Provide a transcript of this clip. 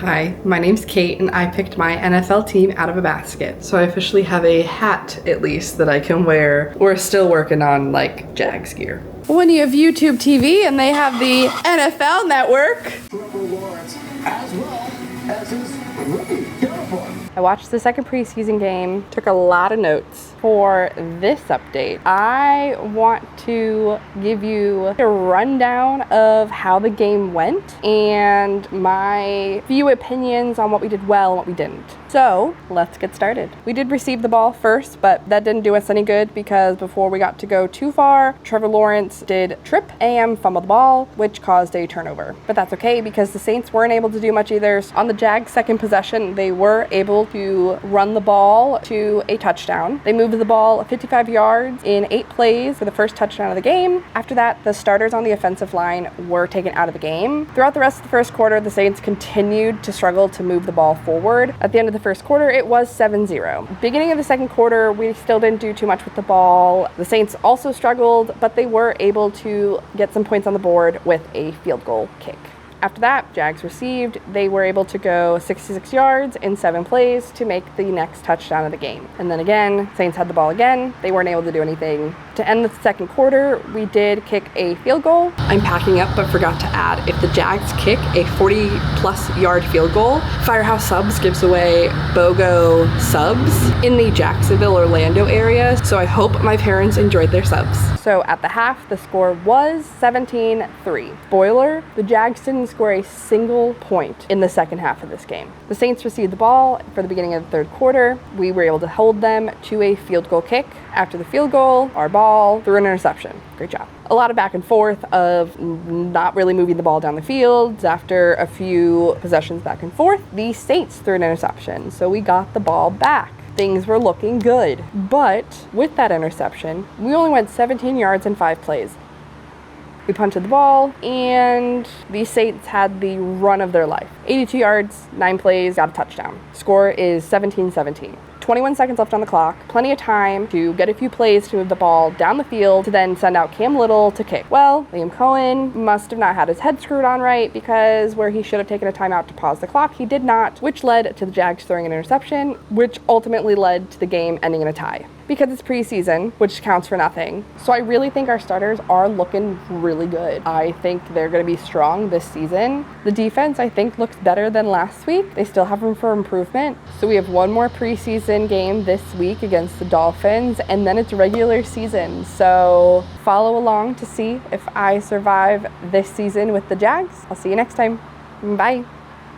Hi, my name's Kate and I picked my NFL team out of a basket. So I officially have a hat, at least, that I can wear. We're still working on like Jags gear. When you have YouTube TV and they have the NFL network. As well as his rookie uniform. I watched the second preseason game, took a lot of notes for this update. I want to give you a rundown of how the game went and my few opinions on what we did well and what we didn't. So let's get started. We did receive the ball first, but that didn't do us any good because before we got to go too far, Trevor Lawrence did trip and fumble the ball, which caused a turnover. But that's okay because the Saints weren't able to do much either. On the Jags' second possession, they were able to run the ball to a touchdown. They moved the ball 55 yards in 8 plays for the first touchdown of the game. After that, the starters on the offensive line were taken out of the game. Throughout the rest of the first quarter, the Saints continued to struggle to move the ball forward. At the end of the first quarter, it was 7-0. Beginning of the second quarter, we still didn't do too much with the ball. The Saints also struggled, but they were able to get some points on the board with a field goal kick. After that, Jags received. They were able to go 66 yards in 7 plays to make the next touchdown of the game. And then again, Saints had the ball again. They weren't able to do anything. To end the second quarter, we did kick a field goal. I'm packing up but forgot to add, if the Jags kick a 40-plus yard field goal, Firehouse Subs gives away BOGO subs in the Jacksonville, Orlando area. So I hope my parents enjoyed their subs. So at the half, the score was 17-3. Spoiler, the Jags didn't score a single point in the second half of this game. The Saints received the ball for the beginning of the third quarter. We were able to hold them to a field goal kick. After the field goal, our ball threw an interception. Great job. A lot of back and forth of not really moving the ball down the field. After a few possessions back and forth, the Saints threw an interception. So we got the ball back. Things were looking good. But with that interception, we only went 17 yards in 5 plays. We punted the ball, and the Saints had the run of their life. 82 yards, 9 plays, got a touchdown. Score is 17-17. 21 seconds left on the clock, plenty of time to get a few plays to move the ball down the field to then send out Cam Little to kick. Well, Liam Cohen must have not had his head screwed on right because where he should have taken a timeout to pause the clock, he did not, which led to the Jags throwing an interception, which ultimately led to the game ending in a tie. Because it's preseason, which counts for nothing. So I really think our starters are looking really good. I think they're going to be strong this season. The defense, I think, looks better than last week. They still have room for improvement. So we have one more preseason game this week against the Dolphins, and then it's regular season. So follow along to see if I survive this season with the Jags. I'll see you next time. Bye.